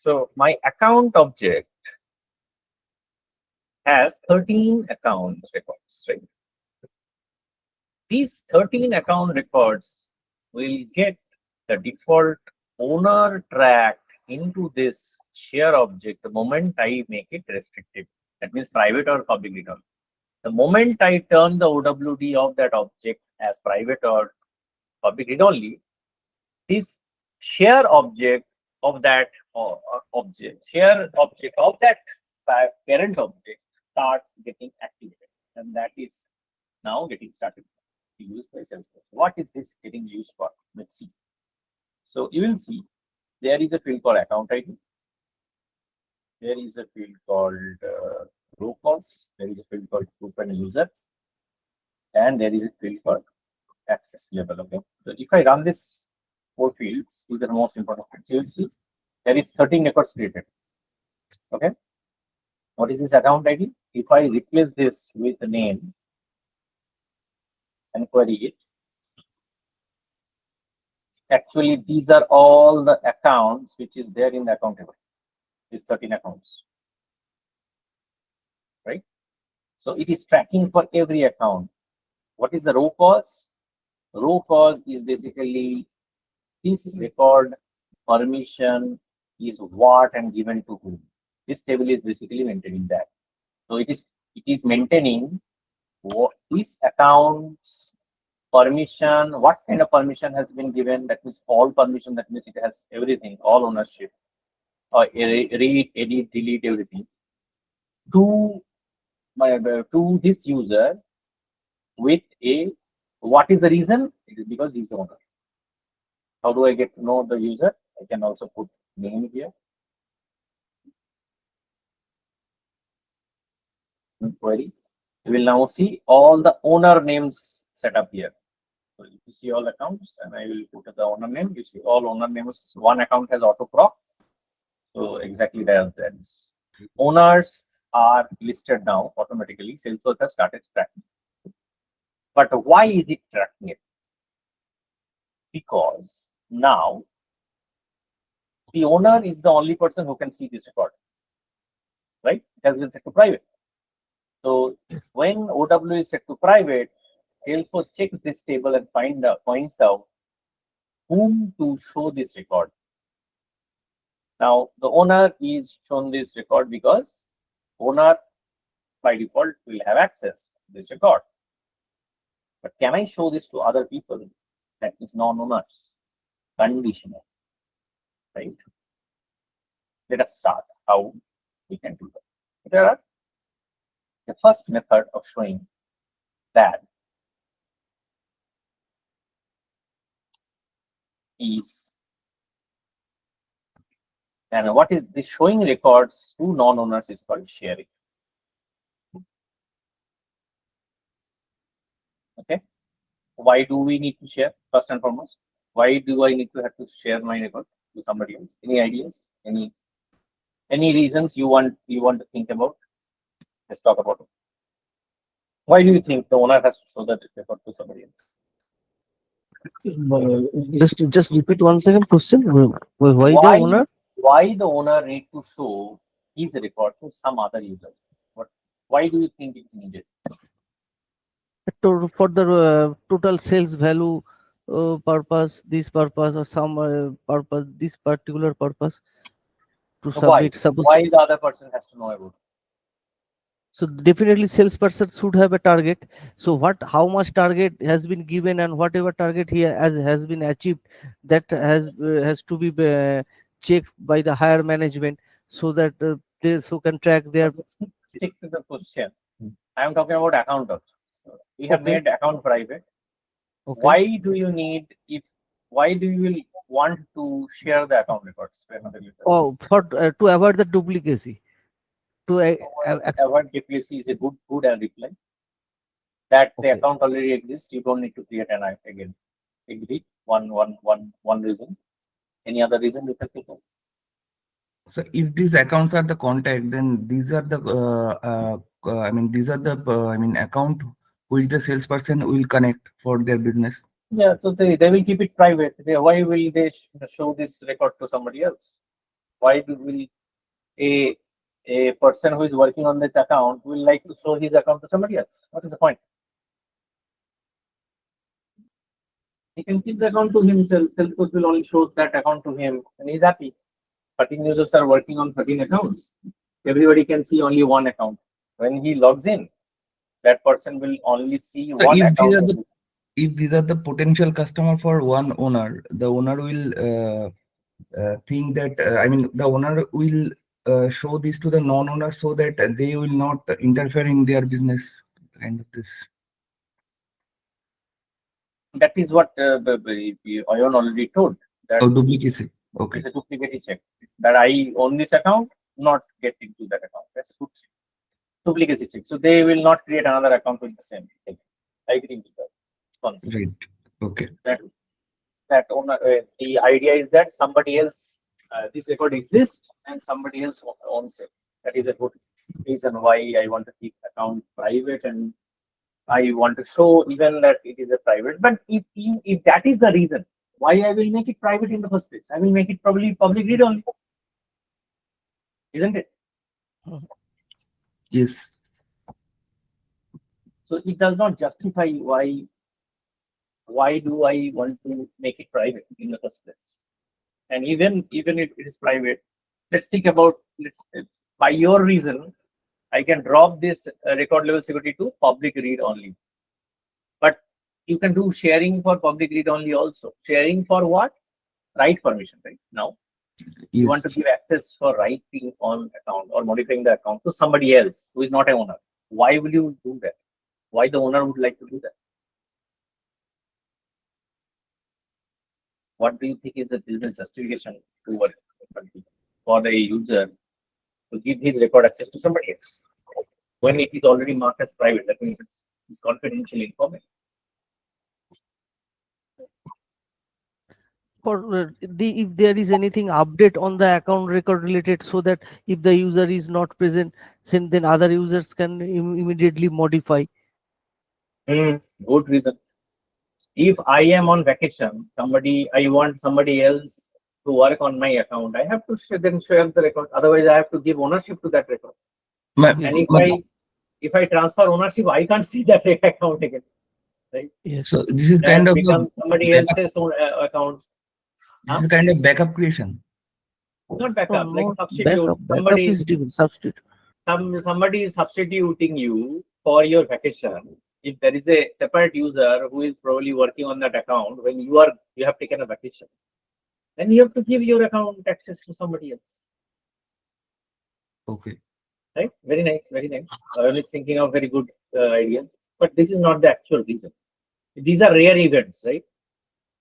So my account object has 13 account records, right? These 13 account records will get the default owner track into this share object the moment I make it restricted. That means private or public return. The moment I turn the OWD of that object as private or public read only, this share object of that share object of that parent object starts getting activated, and that is now getting started to use by Salesforce. What is this getting used for? Let's see. So you will see there is a field called account ID. There is a field called row calls. There is a field called group and user, and there is a field called access level. Okay. So if I run this four fields, these are the most important fields. You will see there is 13 records created. Okay. What is this account ID? If I replace this with the name and query it, actually these are all the accounts which is there in the account table. These 13 accounts, right? So it is tracking for every account. What is the row cause? Row cause is basically this record permission is what and given to whom. This table is basically maintaining that. So it is maintaining what this account's permission, what kind of permission has been given. That means all permission. That means it has everything, all ownership, or read, edit, delete, everything to this user with a what is the reason? It is because he's the owner. How do I get to know the user? I can also put name here. Query. You will now see all the owner names set up here. So if you see all accounts, and I will put the owner name. You see all owner names. One account has auto proc. So exactly that is. Owners are listed now automatically. Salesforce has started tracking. But why is it tracking it? Because now the owner is the only person who can see this record, right? It has been set to private. So when OW is set to private, Salesforce checks this table and finds out whom to show this record. Now the owner is shown this record because owner by default will have access to this record. But can I show this to other people? That is non-owners. Conditional, right? Let us start how we can do that. There are the first method of showing that is, and what is the showing records to non-owners is called sharing. Okay. Why do we need to share? First and foremost, why do I need to have to share my record to somebody else? Any ideas? Any reasons you want to think about? Let's talk about it. Why do you think the owner has to show that record to somebody else? Just repeat 1 second question. Why the owner? Why the owner need to show his record to some other user? Why do you think it's needed? For the total sales value purpose, this purpose, or some purpose, this particular purpose to submit. Why the other person has to know about it? So definitely salesperson should have a target. So how much target has been given, and whatever target he has been achieved, that has to be checked by the higher management, so that they can track their. Stick to the question. I am talking about account also. We have made account private. Okay. Why do you need why do you want to share the account records to another user? Oh, to avoid the duplicacy. To avoid duplicacy is a good reply. That the account already exists, you don't need to create an again. Agree. One reason. Any other reason you can think of? So if these accounts are the contact, then these are the these are the account which the salesperson will connect for their business. Yeah, so they will keep it private. Why will they show this record to somebody else? Why will a person who is working on this account will like to show his account to somebody else? What is the point? He can keep the account to himself. Salesforce will only show that account to him, and he's happy. 13 users are working on 13 accounts. Everybody can see only one account. When he logs in, that person will only see So one account. if these are the potential customer for one owner, the owner will think that I mean the owner will show this to the non-owner so that they will not interfere in their business. Kind of this. That is what Ayon already told. That Oh, duplicacy. Okay. is a duplicate check. That I own this account, not get into that account. That's a good check. Duplicacy check. So they will not create another account with the same thing. I agree with that concept. Right. Okay. That owner, the idea is that somebody else, this record exists and somebody else owns it. That is a good reason why I want to keep account private, and I want to show even that it is a private. But if that is the reason why I will make it private in the first place, I will make it probably public read only, isn't it? Yes. So it does not justify why do I want to make it private in the first place? And even if it is private, let's think about by your reason, I can drop this record level security to public read only. But you can do sharing for public read only also. Sharing for what? Write permission, right? Now you want to give access for writing on account or modifying the account to somebody else who is not an owner. Why will you do that? Why the owner would like to do that? What do you think is the business justification to work for the user to give his record access to somebody else when it is already marked as private? That means it's confidential information. For if there is anything update on the account record related, so that if the user is not present, then other users can immediately modify. Good reason. If I am on vacation, I want somebody else to work on my account, I have to then share the record. Otherwise, I have to give ownership to that record. And if I transfer ownership, I can't see that account again. Right? Yes. So this is kind of somebody else's account. This is kind of backup creation. Not backup, like substitute. Backup is different. Substitute. Somebody is substituting you for your vacation. If there is a separate user who is probably working on that account when you have taken a vacation, then you have to give your account access to somebody else. Okay. Right? Very nice, very nice. I was thinking of very good ideas, but this is not the actual reason. These are rare events, right?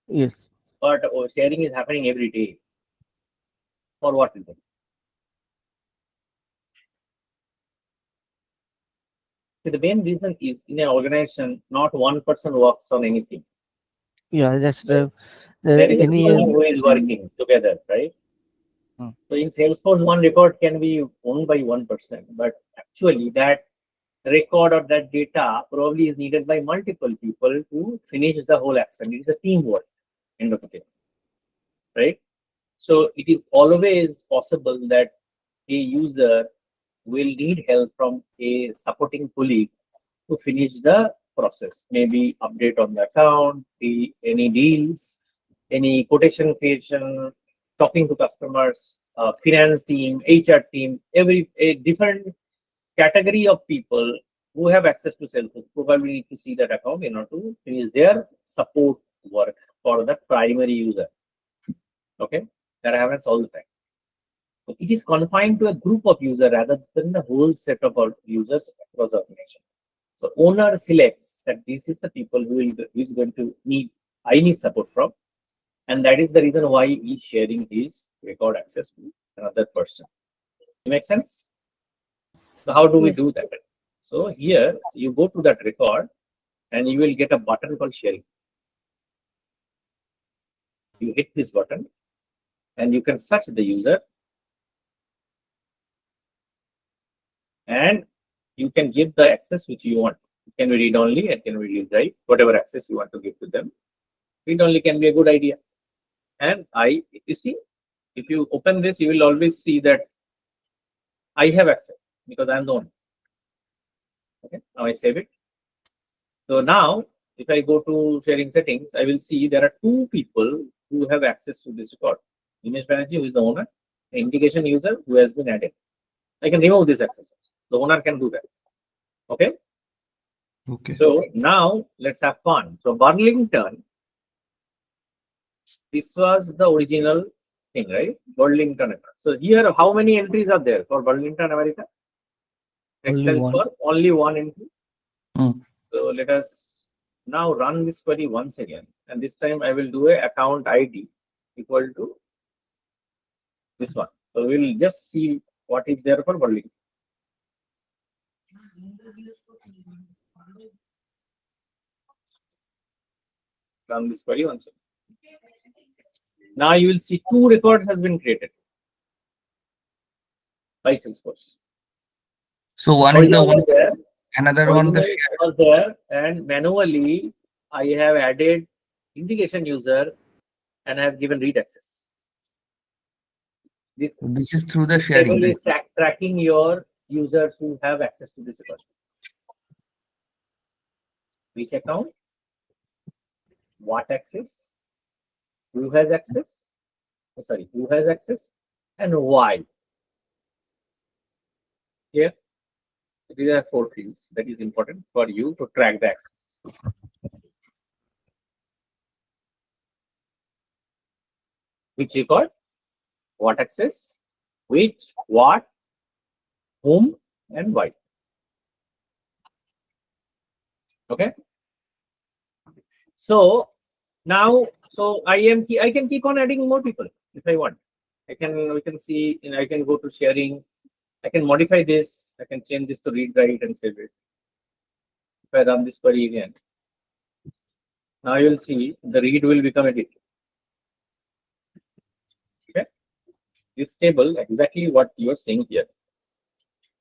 Yes. But sharing is happening every day. For what reason? See, the main reason is in an organization, not one person works on anything. Yeah, that's there is any who is working together, right? So in Salesforce, one record can be owned by one person, but actually that record or that data probably is needed by multiple people to finish the whole action. It is a teamwork, end of the day, right? So it is always possible that a user will need help from a supporting colleague to finish the process. Maybe update on the account, any deals, any quotation creation, talking to customers, finance team, HR team, a different category of people who have access to Salesforce probably need to see that account in order to finish their support work for the primary user. Okay, that happens all the time. So it is confined to a group of users rather than the whole set of users across the organization. So owner selects that this is the people who is going to I need support from, and that is the reason why he is sharing his record access to another person. It makes sense? So how do we do that? So here you go to that record and you will get a button called sharing. You hit this button and you can search the user and you can give the access which you want. It can be read only, it can be read write, whatever access you want to give to them. Read only can be a good idea. And you see, If you open this, you will always see that I have access because I'm the owner. Okay, now I save it. So now, if I go to sharing settings, I will see there are two people who have access to this record. Dinesh Banerjee, who is the owner, the indication user who has been added. I can remove this access. The owner can do that. Okay. Okay. So now let's have fun. So Burlington, this was the original thing, right? Burlington. So here, how many entries are there for Burlington, America? Only one. For only one entry. Hmm. So let us now run this query once again, and this time I will do a account ID equal to this one. So we'll just see what is there for Burlington. Run this query once again. Now you will see two records has been created by Salesforce. So one is the Original one, was there, another one the original share. was there, and manually I have added indication user and I have given read access. This is through the This sharing, table right? is tracking your users who have access to this record. Which account, what access, who has access, who has access, and why. Here, these are four fields that is important for you to track the access. Which record, what access, which, what, whom, and why. Okay. So now, I can keep on adding more people if I want. We can see, I can go to sharing. I can modify this. I can change this to read write and save it. If I run this query again, now you will see the read will become edit. Okay, this table exactly what you are seeing here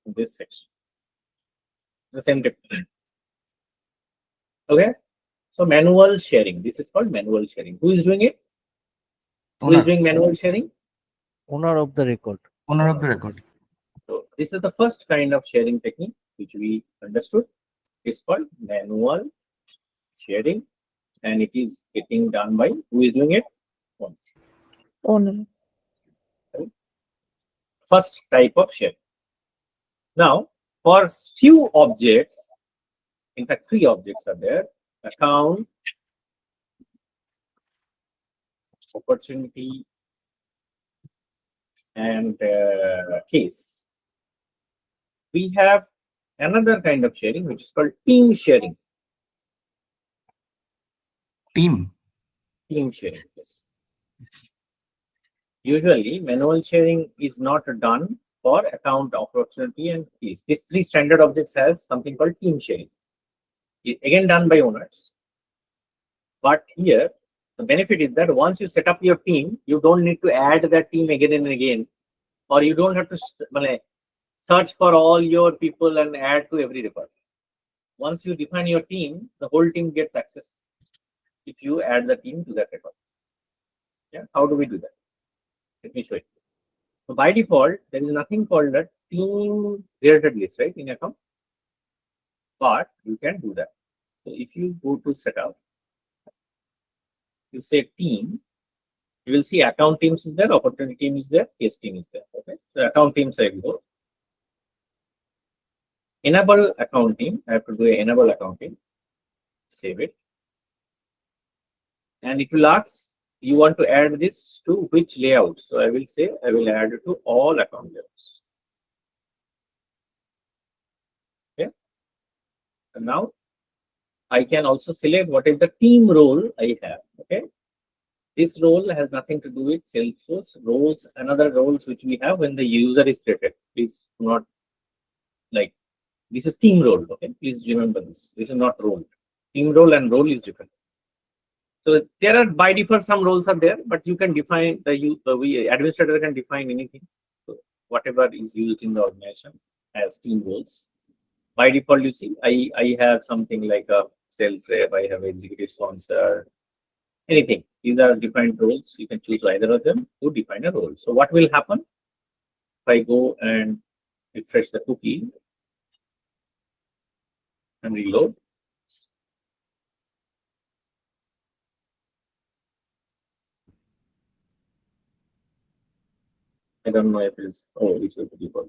in this section. The same table. Okay, so manual sharing. This is called manual sharing. Who is doing it? Who is Owner, doing manual sharing? Owner of the record. owner of the record. So this is the first kind of sharing technique which we understood. It's called manual sharing, and it is getting done by who is doing it? Owner. First type of sharing. Now, for few objects, in fact, three objects are there: account, opportunity, and case. We have another kind of sharing which is called team sharing. Team. Team sharing. Yes. Usually, manual sharing is not done for account, opportunity, and case. These three standard objects has something called team sharing. Again done by owners. But here, the benefit is that once you set up your team, you don't need to add that team again and again, or you don't have to search for all your people and add to every record. Once you define your team, the whole team gets access if you add the team to that record. Yeah, how do we do that? Let me show you. So by default, there is nothing called a team created list, right, in account, but you can do that. So if you go to setup, you say team, you will see account teams is there, opportunity team is there, case team is there. Okay, so account teams I go. Enable account team. I have to do a enable account team. Save it, and it will ask you want to add this to which layout. So I will say I will add it to all account layouts. Okay. So now I can also select what is the team role I have. Okay. This role has nothing to do with Salesforce roles. Another roles which we have when the user is created. Please do not like this is team role. Okay. Please remember this. This is not role. Team role and role is different. So there are by default some roles are there, but you can define we administrator can define anything. So whatever is used in the organization as team roles. By default, you see, I have something like a sales rep, I have executive sponsor, anything. These are defined roles. You can choose either of them to define a role. So what will happen if I go and refresh the cookie and reload? I don't know if it's, oh, it's going to be default.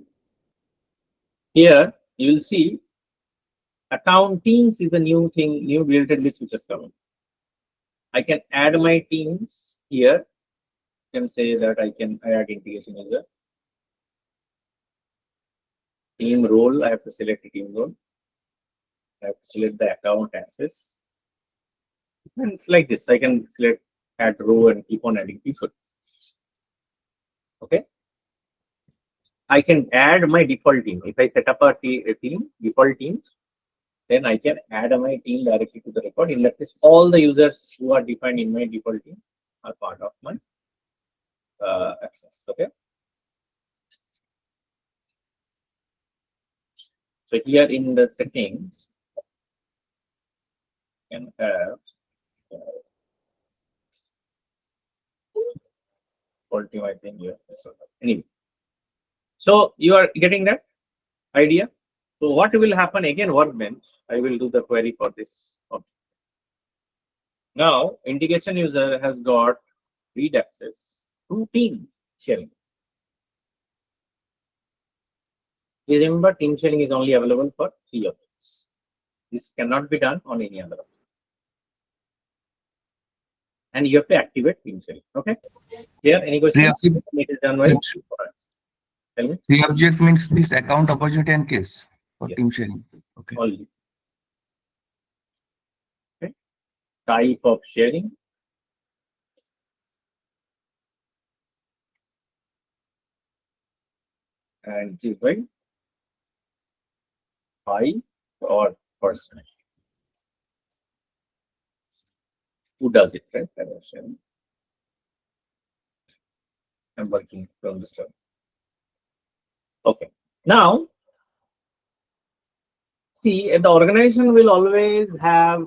Here you will see account teams is a new thing, new related list which has come in. I can add my teams here. I can say that I can add integration user. Team role, I have to select a team role. I have to select the account access. And like this, I can select add row and keep on adding people. Okay. I can add my default team. If I set up a team, default teams, then I can add my team directly to the record. In that case, all the users who are defined in my default team are part of my access. Okay. So here in the settings, you can have default team. I think here. Anyway, so you are getting that idea. So what will happen again? Workbench. I will do the query for this object. Now integration user has got read access to team sharing. Remember, team sharing is only available for 3 objects. This cannot be done on any other object. And you have to activate team sharing. Okay. Here, any questions? It is done well. Tell me. The object means this account opportunity and case for Yes. team sharing. Okay. Only. Okay. Type of sharing. And it is by I or person. Who does it, right? Sharing. I'm working from this term. Okay. Now, see, the organization will always have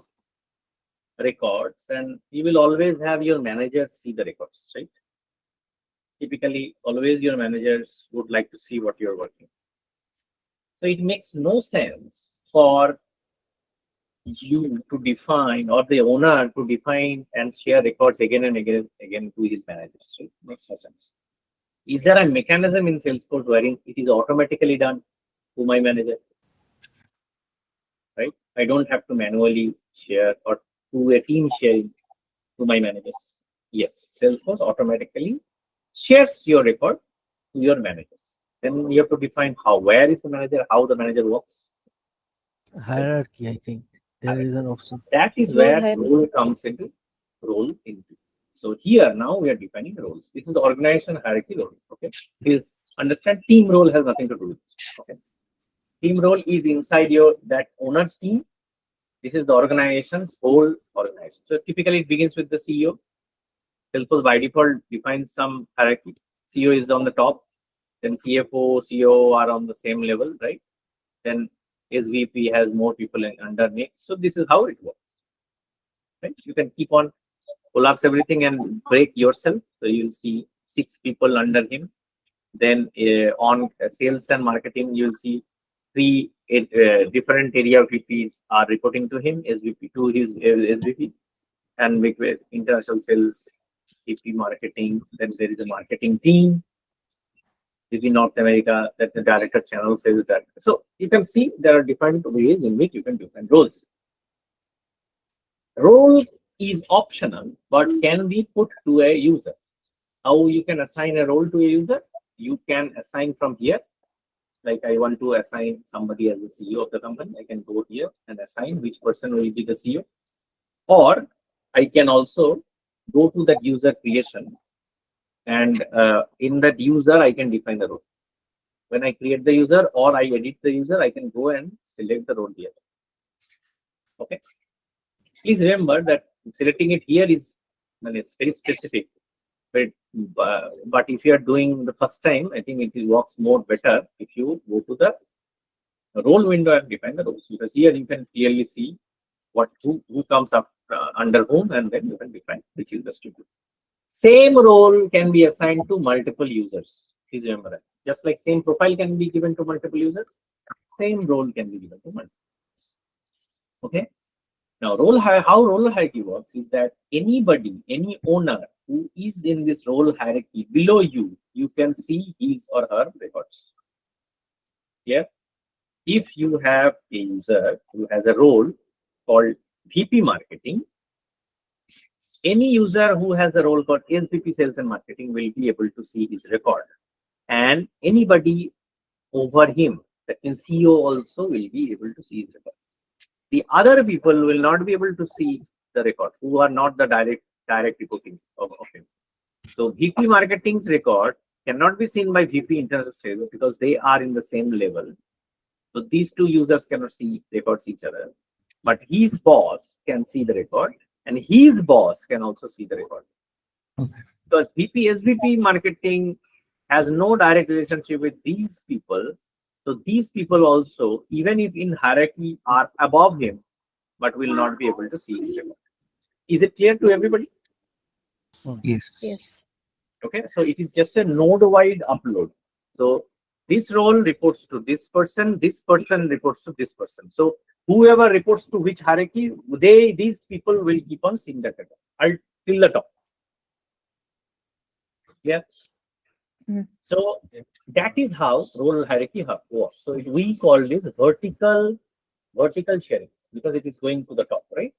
records, and you will always have your manager see the records, right? Typically, always your managers would like to see what you're working. So it makes no sense for you to define, or the owner to define and share records again and again to his managers. Right? Makes no sense. Is there a mechanism in Salesforce wherein it is automatically done to my manager? Right? I don't have to manually share or do a team sharing to my managers. Yes, Salesforce automatically shares your record to your managers. Then you have to define how, where is the manager, how the manager works. Hierarchy, I think there is an option. That is where role comes into role into. So here now we are defining roles. This is the organization hierarchy role. Okay. Please understand, team role has nothing to do with this. Okay. Team role is inside your that owner's team. This is the organization's whole organization. So typically it begins with the CEO. Salesforce by default defines some hierarchy. CEO is on the top, then CFO, CEO are on the same level, right? Then SVP has more people underneath. So this is how it works. Right? You can keep on collapse everything and break yourself. So you'll see 6 people under him. Then on sales and marketing, you'll see 3 different area VPs are reporting to him, SVP to his SVP, and with international sales, VP marketing. Then there is a marketing team. VP North America, that the director channel sales director. So you can see there are different ways in which you can define roles. Role is optional, but can be put to a user. How you can assign a role to a user? You can assign from here. Like I want to assign somebody as the CEO of the company. I can go here and assign which person will be the CEO. Or I can also go to that user creation, and in that user, I can define the role. When I create the user or I edit the user, I can go and select the role here. Okay. Please remember that selecting it here is very specific. But if you are doing the first time, I think it works more better if you go to the role window and define the roles, because here you can clearly see who comes up under whom, and then you can define which users to do. Same role can be assigned to multiple users. Please remember that. Just like same profile can be given to multiple users, same role can be given to multiple users. Okay. Now, how role hierarchy works is that anybody, any owner who is in this role hierarchy below you, you can see his or her records. Yeah. If you have a user who has a role called VP marketing, any user who has a role called SVP sales and marketing will be able to see his record. And anybody over him, that means CEO also will be able to see his record. The other people will not be able to see the record, who are not the direct reporting of him. So VP marketing's record cannot be seen by VP internal sales because they are in the same level. So these two users cannot see records each other, but his boss can see the record, and his boss can also see the record. Okay. Because SVP marketing has no direct relationship with these people. So these people also, even if in hierarchy, are above him, but will not be able to see his record. Is it clear to everybody? Yes. Yes. Okay, so it is just a node-wide upload. So this role reports to this person reports to this person. So whoever reports to which hierarchy, these people will keep on seeing that data till the top. Yeah. So that is how role hierarchy works. So we call this vertical sharing because it is going to the top, right?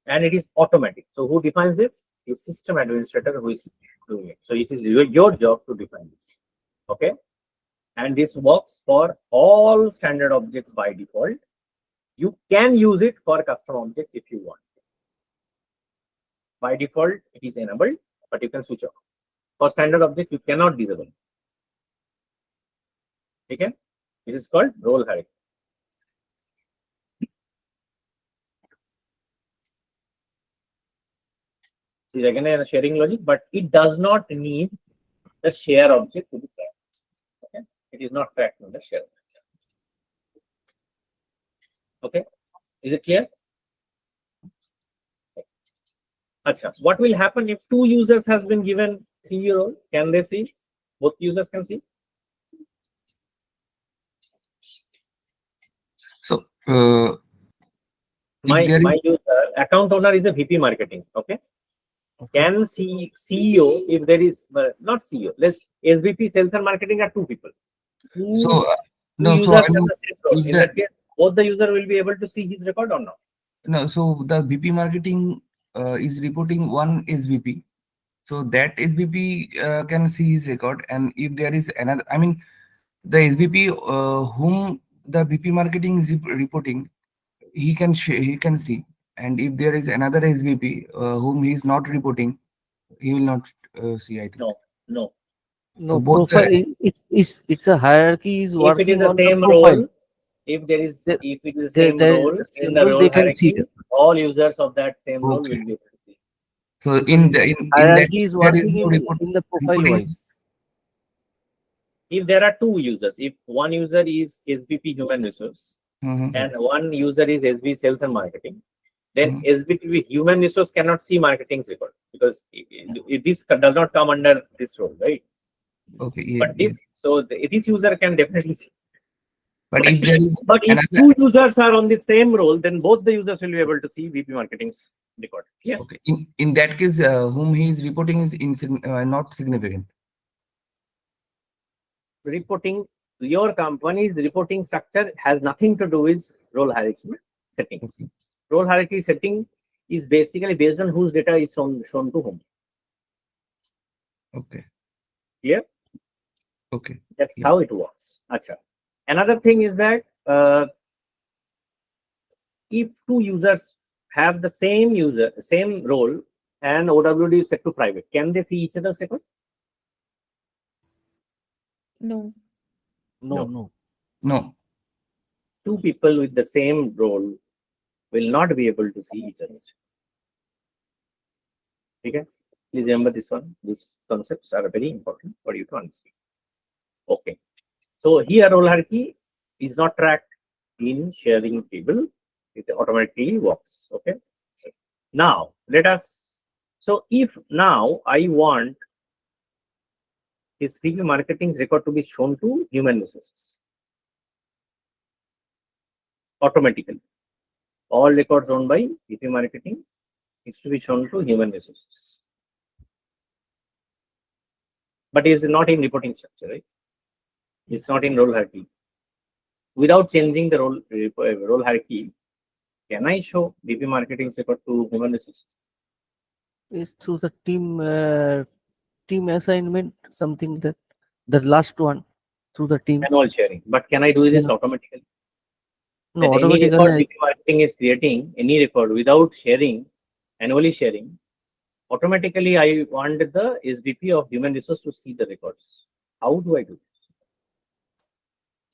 And it is automatic. So who defines this? The system administrator who is doing it. So it is your job to define this. Okay. And this works for all standard objects by default. You can use it for custom objects if you want. By default, it is enabled, but you can switch off. For standard objects, you cannot disable. Okay. It is called role hierarchy. This is again a sharing logic, but it does not need the share object to be tracked. Okay. It is not tracked in the share object. Okay. Is it clear? Achha. What will happen if two users has been given CEO role? Can they see? Both users can see? So My there is user account owner is a VP marketing. Okay. Can see CEO if there is not CEO. Let's SVP sales and marketing are two people. so Two no. users So I have mean, the same role. if In the that case, both the user will be able to see his record or not. no, so the VP marketing is reporting one SVP. So that SVP can see his record, and if there is another, I mean, the SVP whom the VP marketing is reporting, he can see, and if there is another SVP whom he is not reporting, he will not see. I think. No, no. So No, both profile. the It's a hierarchy is If it is working the on the same profile. role, if it is the They same role in same the role, role they can see hierarchy, them. all users of that same role Okay. will be able to see. so Because in that hierarchy is there is working no in the profile reporting. wise. If there are two users, if one user is SVP human resource Mhm. and one user is SVP sales and marketing, then Mhm. SVP human resource cannot see marketing's record because this does not come under this role, right? Okay. Yeah, But yeah. this user can definitely see. But if there is But if another, two users are on the same role, then both the users will be able to see VP marketing's record. Yeah. okay, in that case, whom he is reporting is not significant. Reporting, your company's reporting structure has nothing to do with role hierarchy setting. Okay. Role hierarchy setting is basically based on whose data is shown to whom. Okay. Clear? Okay. That's Yeah. how it works. Achha. Another thing is that if two users have the same role, and OWD is set to private, can they see each other's record? No. No. No. Two people with the same role will not be able to see each other's. Okay? Please remember this one. These concepts are very important for you to understand. Okay. So here role hierarchy is not tracked in sharing table. It automatically works. Okay. Now let us. So if now I want this VP marketing's record to be shown to human resources automatically, all records owned by VP marketing needs to be shown to human resources. But it is not in reporting structure, right? It's not in role hierarchy. Without changing the role hierarchy, can I show VP marketing's record to human resources? Is through the team assignment, something that the last one through the team. Manual sharing. But can I do this Yeah. automatically? No, That any record automatically. VP marketing is creating, any record without sharing, manually sharing, automatically I want the SVP of human resource to see the records. How do I do this?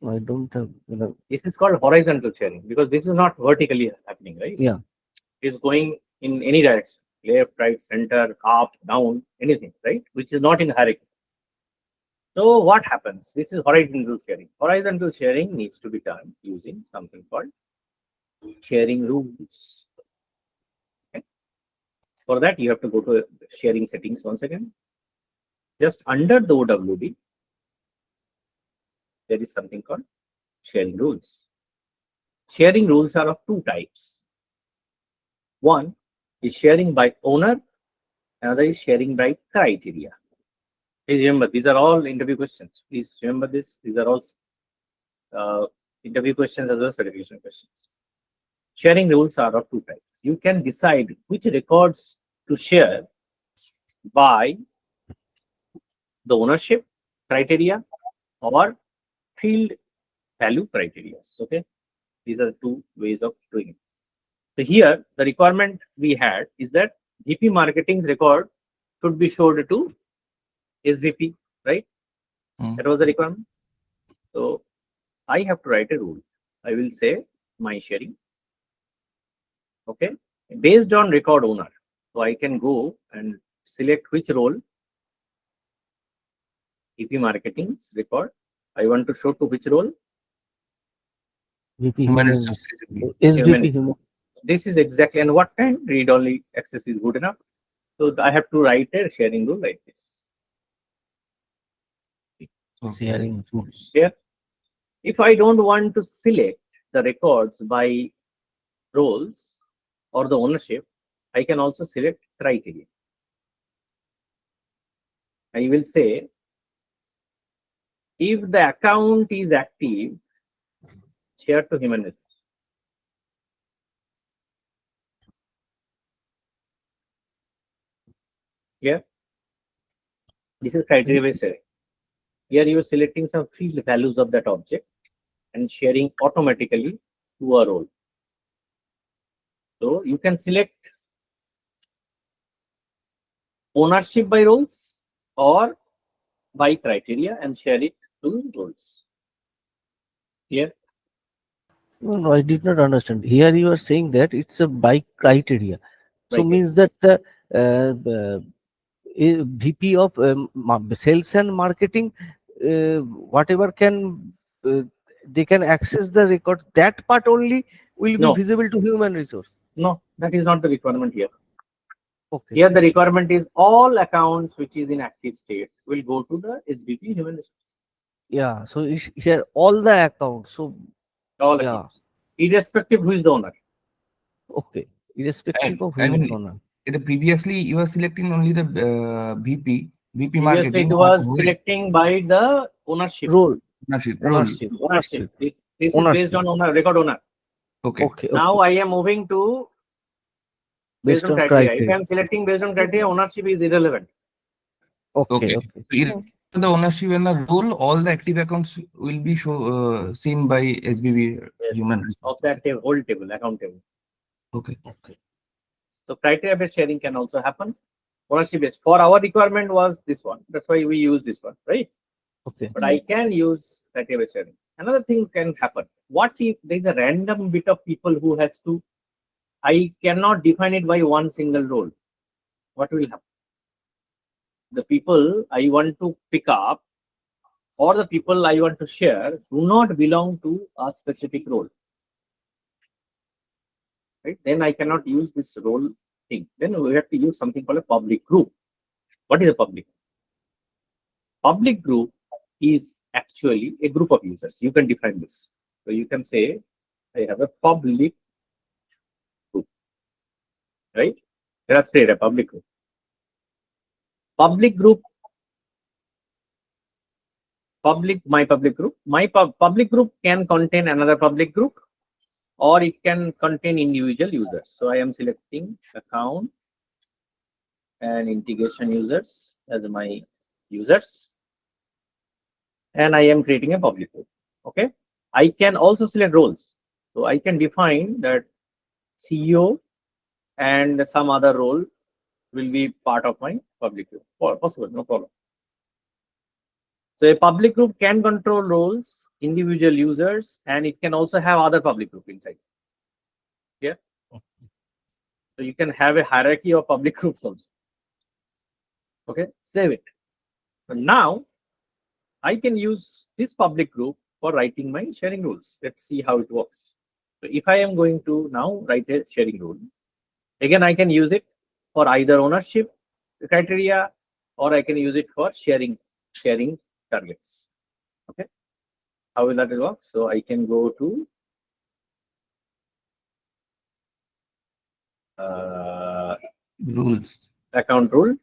I don't have. This is called horizontal sharing because this is not vertically happening, right? Yeah. It's going in any direction, left, right, center, up, down, anything, right? Which is not in hierarchy. So what happens? This is horizontal sharing. Horizontal sharing needs to be done using something called sharing rules. Okay. For that, you have to go to sharing settings once again. Just under the OWD, there is something called sharing rules. Sharing rules are of two types. One is sharing by owner, another is sharing by criteria. Please remember, these are all interview questions. Please remember this. These are all interview questions as well as certification questions. Sharing rules are of two types. You can decide which records to share by the ownership criteria or field value criteria. Okay, these are two ways of doing it. So here, the requirement we had is that VP marketing's record should be showed to SVP, right? That was the requirement. So I have to write a rule. I will say my sharing. Okay, based on record owner. So I can go and select which role VP marketing's record I want to show to which role. VP Human human resources. SVP human. This is exactly, and what kind read only access is good enough. So I have to write a sharing rule like this. Sharing rules. Here, if I don't want to select the records by roles or the ownership, I can also select criteria. I will say if the account is active, share to human resource. Yeah, this is criteria based sharing. Here you are selecting some field values of that object and sharing automatically to a role. So you can select ownership by roles or by criteria and share it to roles. Here, No, I did not understand. Here you are saying that it's a by criteria. So By means that the VP of sales and marketing, whatever can they can access the record. That part only will be No. visible to human resource. no, that is not the requirement here. Okay. Here the requirement is all accounts which is in active state will go to the SVP human resource. Yeah. So here all the accounts. So All yeah. accounts, irrespective who is the owner. Okay. Irrespective of I who is mean, owner. previously you were selecting only the VP Previously, marketing it was selecting by the ownership. Role. ownership role. Ownership. Ownership. This is Ownership. based on owner, record owner. Okay. Okay. Now Okay. I am moving to Based on criteria. If criteria. I am selecting based on criteria, ownership is irrelevant. Okay. Okay. Okay. So the ownership and the role, all the active accounts will be seen by SBB human resource. Of that whole table, account table. Okay. Okay. So criteria based sharing can also happen. Ownership based. For our requirement was this one. That's why we use this one, right? Okay. But I can use criteria based sharing. Another thing can happen. What if there is a random bit of people who has to? I cannot define it by one single role. What will happen? The people I want to pick up or the people I want to share do not belong to a specific role. Right? Then I cannot use this role thing. Then we have to use something called a public group. What is a public? Public group is actually a group of users. You can define this. So you can say, I have a public group, right? Let us create a public group. Public group, my public group. My public group can contain another public group, or it can contain individual users. So I am selecting account and integration users as my users, and I am creating a public group. Okay, I can also select roles. So I can define that CEO and some other role will be part of my public group. Possible, no problem. So a public group can control roles, individual users, and it can also have other public group inside. Yeah. So you can have a hierarchy of public groups also. Okay, save it. So now I can use this public group for writing my sharing rules. Let's see how it works. So if I am going to now write a sharing rule, again I can use it for either ownership criteria, or I can use it for sharing targets. Okay, how will that work? So I can go to Rules. account rule,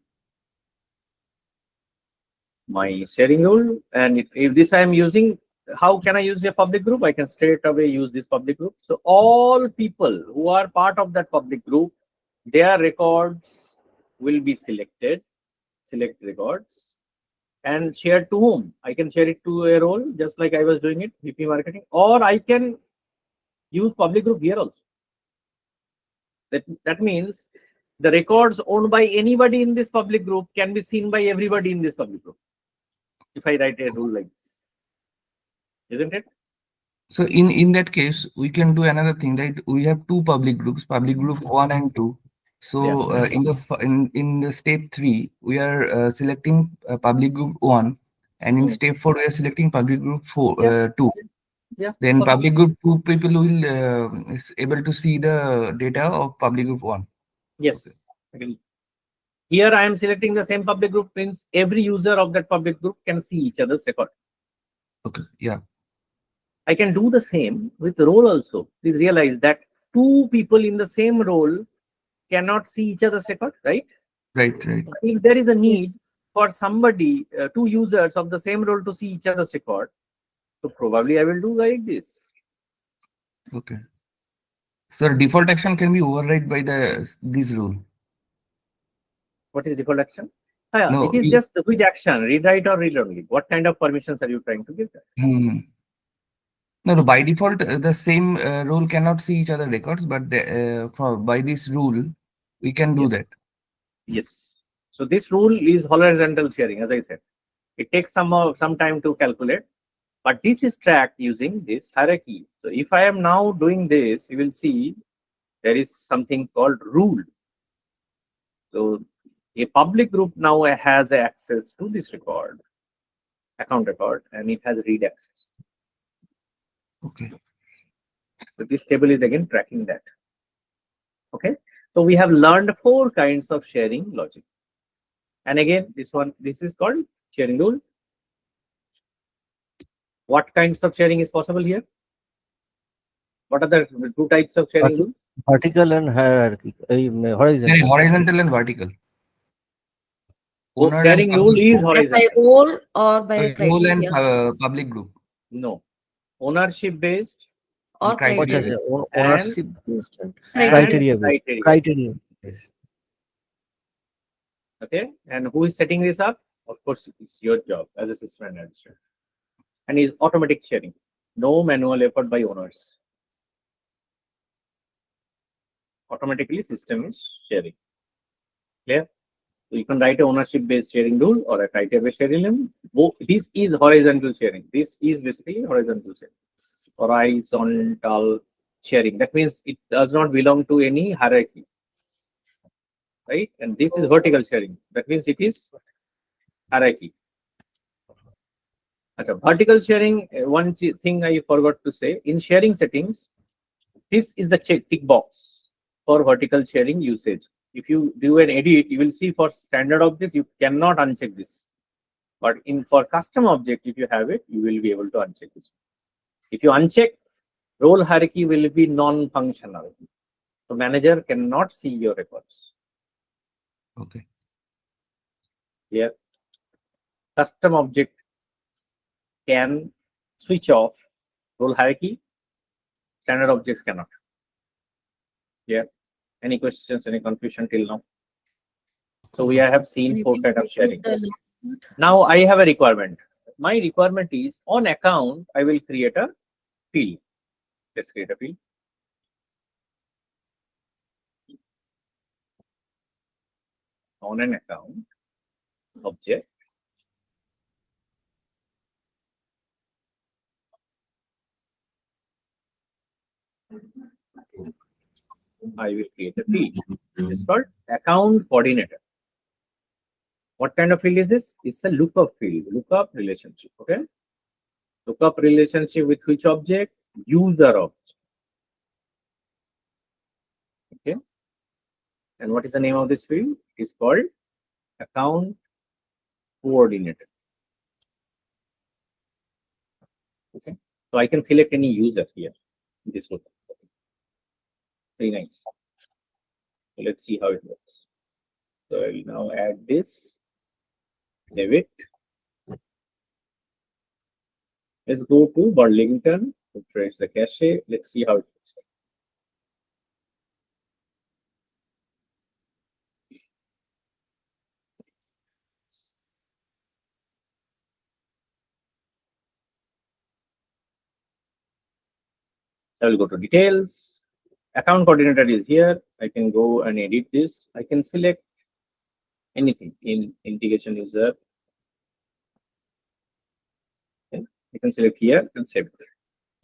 my sharing rule, and if this I am using, how can I use a public group? I can straight away use this public group. So all people who are part of that public group, their records will be selected, select records, and shared to whom? I can share it to a role, just like I was doing it, VP marketing, or I can use public group here also. That means the records owned by anybody in this public group can be seen by everybody in this public group, if I write a rule like this, isn't it? So in that case, we can do another thing, right? We have two public groups, public group 1 and 2. So in the step 3, we are selecting public group 1, and in step 4 we are selecting public group 2. Yeah. Then public group 2 people will is able to see the data of public group 1. Yes. Okay. Here I am selecting the same public group, means every user of that public group can see each other's record. Okay. Yeah. I can do the same with role also. Please realize that two people in the same role cannot see each other's record, right? Right. If there is a need Yes. for somebody, two users of the same role to see each other's record, so probably I will do like this. Okay. So default action can be override by this rule. What is default action? No, it is just which action, read write or read only. What kind of permissions are you trying to give that? No, by default, the same role cannot see each other records, but by this rule, we can do Yes. that. Yes. So this rule is horizontal sharing, as I said. It takes some time to calculate, but this is tracked using this hierarchy. So if I am now doing this, you will see there is something called rule. So a public group now has access to this record, account record, and it has read access. Okay. So this table is again tracking that. Okay. So we have learned 4 kinds of sharing logic. And again, this is called sharing rule. What kinds of sharing is possible here? What are the 2 types of sharing rule? Vertical and horizontal. Horizontal and vertical. So Owner sharing and rule public is group. By horizontal. role or by Role and criteria public group. No. Ownership based or criteria. criteria. Ownership based and Criteria. criteria based. Okay. And who is setting this up? Of course, it's your job as a system administrator. And is automatic sharing. No manual effort by owners. Automatically system is sharing. Clear? So you can write a ownership based sharing rule or a criteria based sharing rule. This is horizontal sharing. This is basically horizontal sharing. Horizontal sharing. That means it does not belong to any hierarchy. Right? And this is vertical sharing. That means it is hierarchy. Vertical sharing, one thing I forgot to say, in sharing settings, this is the tick box for vertical sharing usage. if you do an edit, you will see for standard objects, you cannot uncheck this. But for custom object, if you have it, you will be able to uncheck this. If you uncheck, role hierarchy will be non-functional. So manager cannot see your records. Okay. Here, custom object can switch off role hierarchy. Standard objects cannot. Yeah. Any questions, any confusion till now? So we have seen 4 kind of sharing. Now I have a requirement. My requirement is on account, I will create a field. Let's create a field. On an account object. I will create a field. It is called account coordinator. What kind of field is this? It's a lookup field, lookup relationship. Okay. Lookup relationship with which object? User object. Okay. And what is the name of this field? It's called account coordinator. Okay. So I can select any user here. This lookup. Very nice. So let's see how it works. So I will now add this. Save it. Let's go to Burlington, refresh the cache. Let's see how it looks like. I will go to details. Account coordinator is here. I can go and edit this. I can select anything in integration user. Okay. You can select here and save it.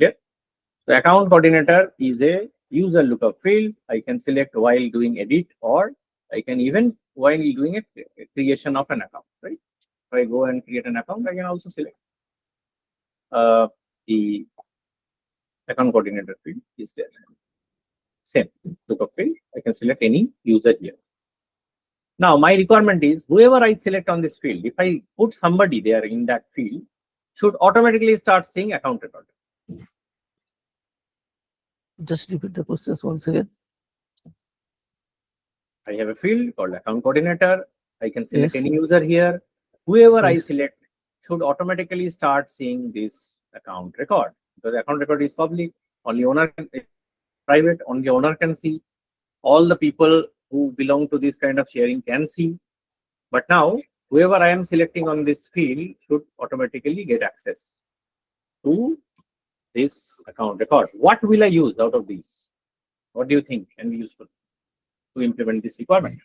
Yeah. The account coordinator is a user lookup field. I can select while doing edit, or I can even while doing a creation of an account. Right. If I go and create an account, I can also select the account coordinator field is there. Same lookup field. I can select any user here. Now my requirement is whoever I select on this field, if I put somebody there in that field, should automatically start seeing account record. Just repeat the questions once again. I have a field called account coordinator. I can select Yes. any user here. Whoever I Yes. select should automatically start seeing this account record, because the account record is public. Only owner can, private. Only owner can see. All the people who belong to this kind of sharing can see. But now, whoever I am selecting on this field should automatically get access to this account record. What will I use out of these? What do you think can be useful to implement this requirement?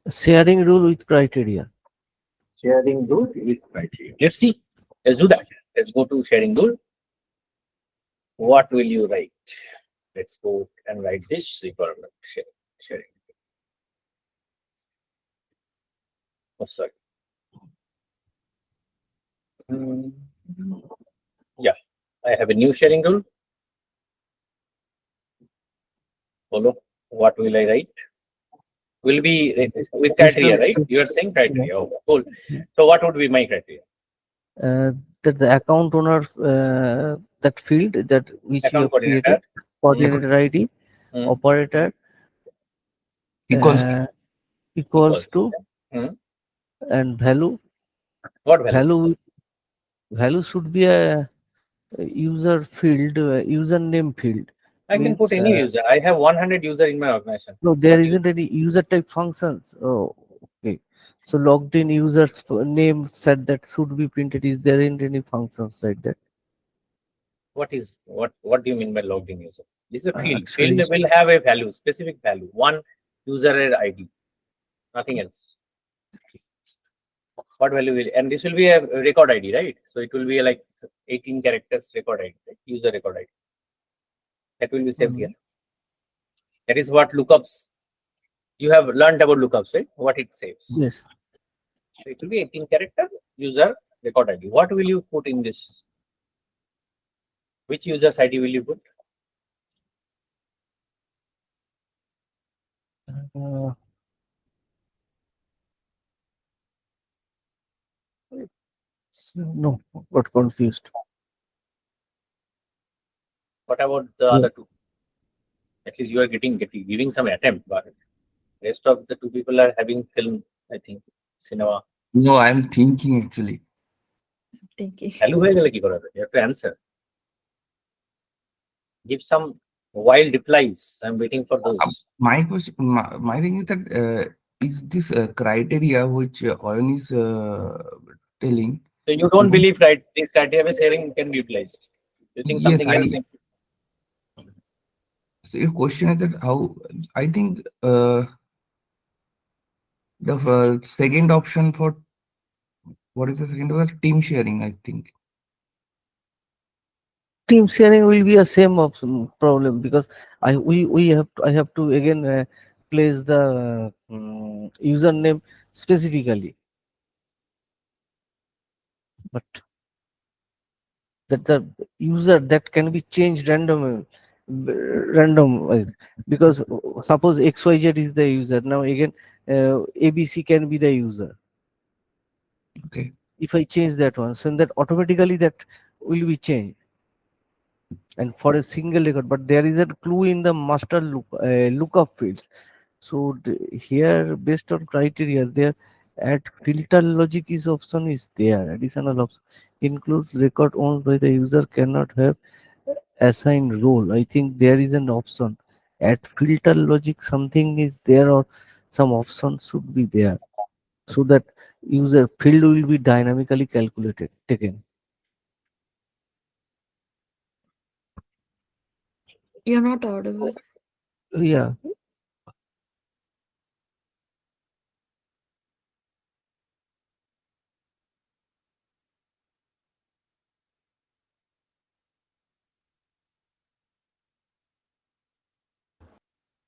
Sharing rule with criteria. Sharing rule with criteria. Let's see. Let's do that. Let's go to sharing rule. What will you write? Let's go and write this requirement. Sharing. Oh, sorry. Yeah, I have a new sharing rule. Follow. What will I write? Will be with criteria, right? You are saying criteria. Oh, cool. So what would be my criteria? That the account owner, that field that which you Account have created, coordinator ID, operator Equals to. equals to, Hmm. and value. What value? Value should be a user field, username field. I can put any user. I have 100 user in my organization. No, there isn't any user type functions. Oh, okay. So logged in users name said that should be printed. Is there isn't any functions like that? What do you mean by logged in user? This is a field. Sorry. Field will have a value, specific value, one user ID, nothing else. What value will, and this will be a record ID, right? So it will be like 18 characters record ID, right? User record ID. That will be saved here. That is what lookups. You have learned about lookups, right? What it saves. Yes. So it will be 18 character user record ID. What will you put in this? Which user's ID will you put? Uh, no, got confused. What about the Yeah. other two? At least you are giving some attempt, but rest of the two people are having film, I think, cinema. No, I'm thinking actually. Thinking. Hello, you have to answer. Give some wild replies. I'm waiting for those. My question, my thing is that is this criteria which Oyon is telling? So you don't Is it, believe, right? This criteria sharing can be utilized. You think yes, something else? so your question is that how I think the second option for what is the second one? Team sharing, I think. Team sharing will be a same problem because I have to again place the username specifically, but that the user that can be changed random because suppose XYZ is the user, now again ABC can be the user. Okay. If I change that one, so that automatically that will be changed and for a single record, but there is a clue in the master lookup fields. So here, based on criteria, there at filter logic is option is there. Additional option includes record owned by the user cannot have assigned role. I think there is an option at filter logic. Something is there or some option should be there so that user field will be dynamically calculated taken. You're not audible. Yeah.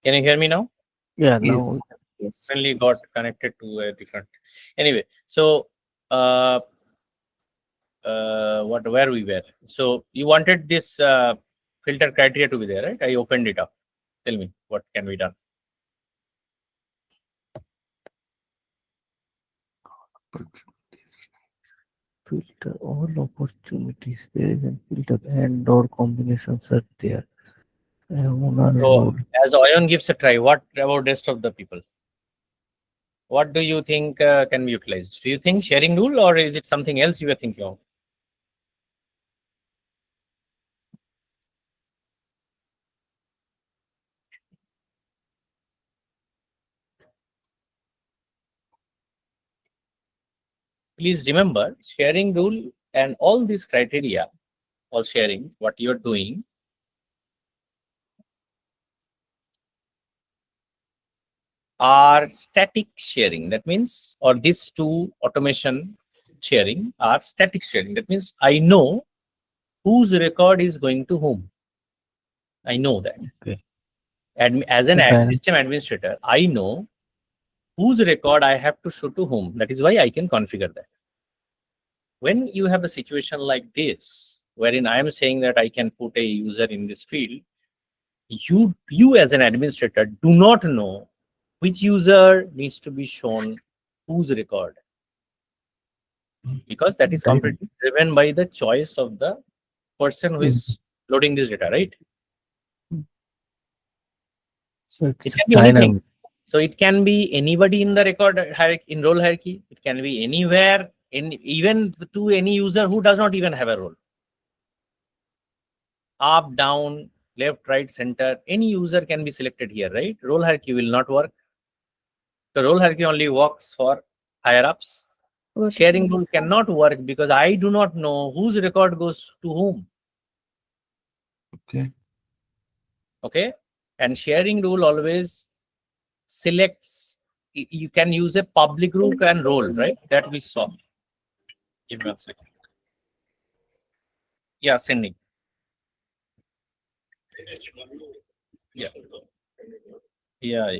Can you hear me now? Yeah. Yes. Now. Yes. Finally got connected to a different. Anyway, so uh, what where we were. So you wanted this filter criteria to be there, right? I opened it up. Tell me what can be done. Filter all opportunities. There is a filter and or combinations are there. Owner So role. as Oyon gives a try, what about rest of the people? What do you think can be utilized? Do you think sharing rule or is it something else you were thinking of? Please remember sharing rule and all these criteria, all sharing, what you're doing are static sharing. That means, or these two automation sharing are static sharing. That means I know whose record is going to whom. I know that. Okay. And as an Dynamic. system administrator, I know whose record I have to show to whom. That is why I can configure that. When you have a situation like this, wherein I am saying that I can put a user in this field, you as an administrator do not know which user needs to be shown whose record, because that is Dynamic. completely driven by the choice of the person who Mm. is loading this data, right? So It it's can be anything. dynamic. So it can be anybody in the record hierarchy, in role hierarchy. It can be anywhere, in even to any user who does not even have a role. Up, down, left, right, center. Any user can be selected here, right? Role hierarchy will not work. The role hierarchy only works for higher ups. Sharing Vertical. rule cannot work because I do not know whose record goes to whom. Okay. Okay. And sharing rule always selects, you can use a public group and role, right? That we saw. Give me 1 second. Yeah, sending. Yeah. Yeah.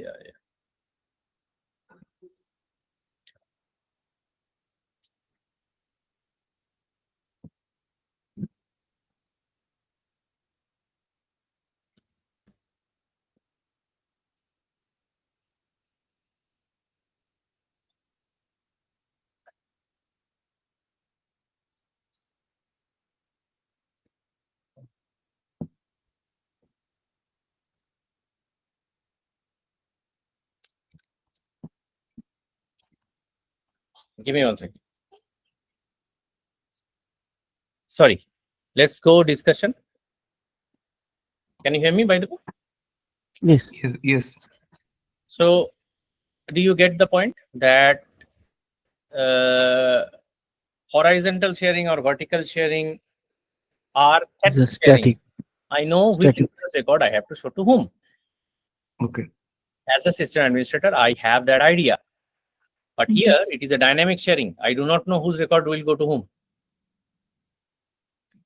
Give me 1 second. Sorry. Let's go discussion. Can you hear me, by the way? Yes. Yes, yes. So, do you get the point that horizontal sharing or vertical sharing are It's a static sharing? static. I know which Static. user's record I have to show to whom. Okay. As a system administrator, I have that idea. But here it is a dynamic sharing. I do not know whose record will go to whom.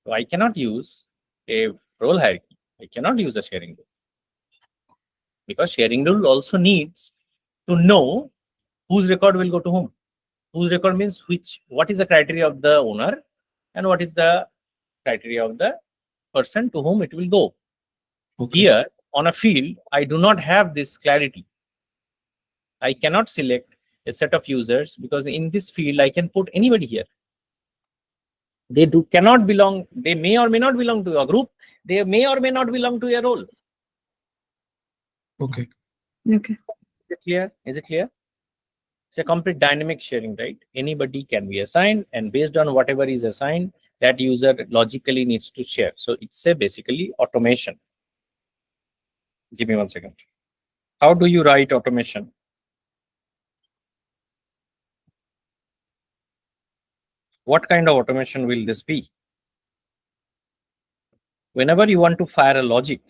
So I cannot use a role hierarchy. I cannot use a sharing rule. Because sharing rule also needs to know whose record will go to whom. Whose record means what is the criteria of the owner and what is the criteria of the person to whom it will go. Okay. Here on a field, I do not have this clarity. I cannot select a set of users because in this field I can put anybody here. They cannot belong, they may or may not belong to a group, they may or may not belong to a role. Okay. Okay. Is it clear? Is it clear? It's a complete dynamic sharing, right? Anybody can be assigned, and based on whatever is assigned, that user logically needs to share. So it's a basically automation. Give me 1 second. How do you write automation? What kind of automation will this be? Whenever you want to fire a logic,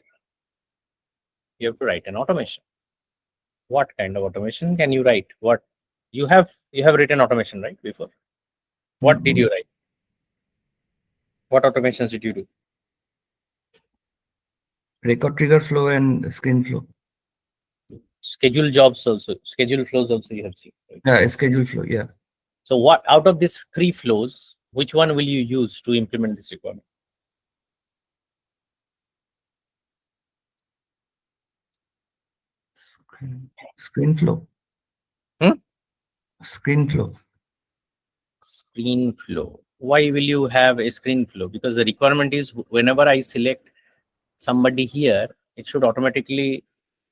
you have to write an automation. What kind of automation can you write? What you have written automation, right, before? What did you write? What automations did you do? Record trigger flow and screen flow. Schedule jobs also, schedule flows also you have seen. Right? Yeah, schedule flow. Yeah. So what out of these 3 flows, which one will you use to implement this requirement? Screen flow. Hmm? Screen flow. Screen flow. Why will you have a screen flow? Because the requirement is whenever I select somebody here, it should automatically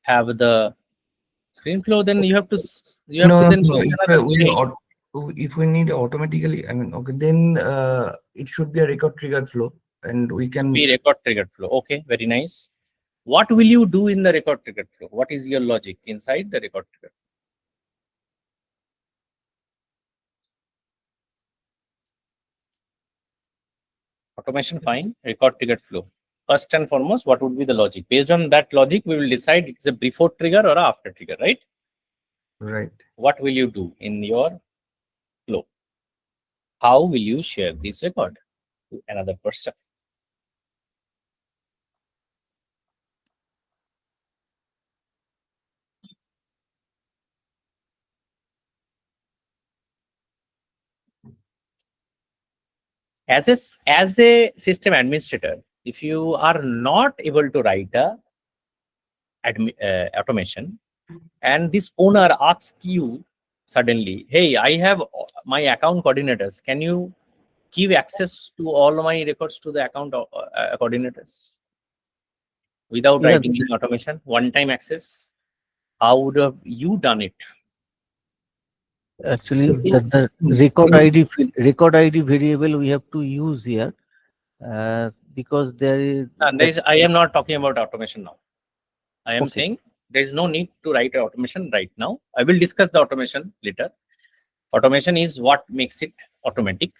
have the screen flow. Then you have to No, then no. make another page. If we need automatically, I mean, okay, then it should be a record trigger flow, and we can Be record triggered flow. Okay, very nice. What will you do in the record triggered flow? What is your logic inside the record trigger? Automation, fine. Record triggered flow. First and foremost, what would be the logic? Based on that logic, we will decide it's a before trigger or a after trigger, right? Right. What will you do in your flow? How will you share this record to another person? As a system administrator, if you are not able to write a automation, and this owner asks you suddenly, hey, I have my account coordinators, can you give access to all my records to the account coordinators without Yeah, writing any automation, one-time access? How would have you done it? actually the record ID variable we have to use here because there is I am not talking about automation now. I am Okay. saying there is no need to write automation right now. I will discuss the automation later. Automation is what makes it automatic.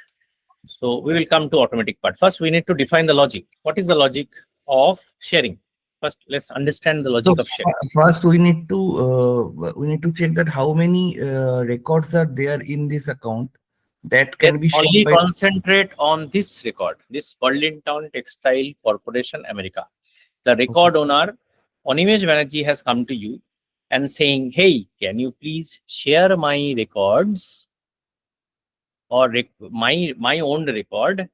So we will come to automatic part. First, we need to define the logic. What is the logic of sharing? First, let's understand the logic of sharing. First, we need to check that how many records are there in this account that can Let's be shown only by. concentrate on this record, this Berlintown Textile Corporation, America. The record owner, Animesh Banerjee, has come to you and saying, hey, can you please share my records or my own record,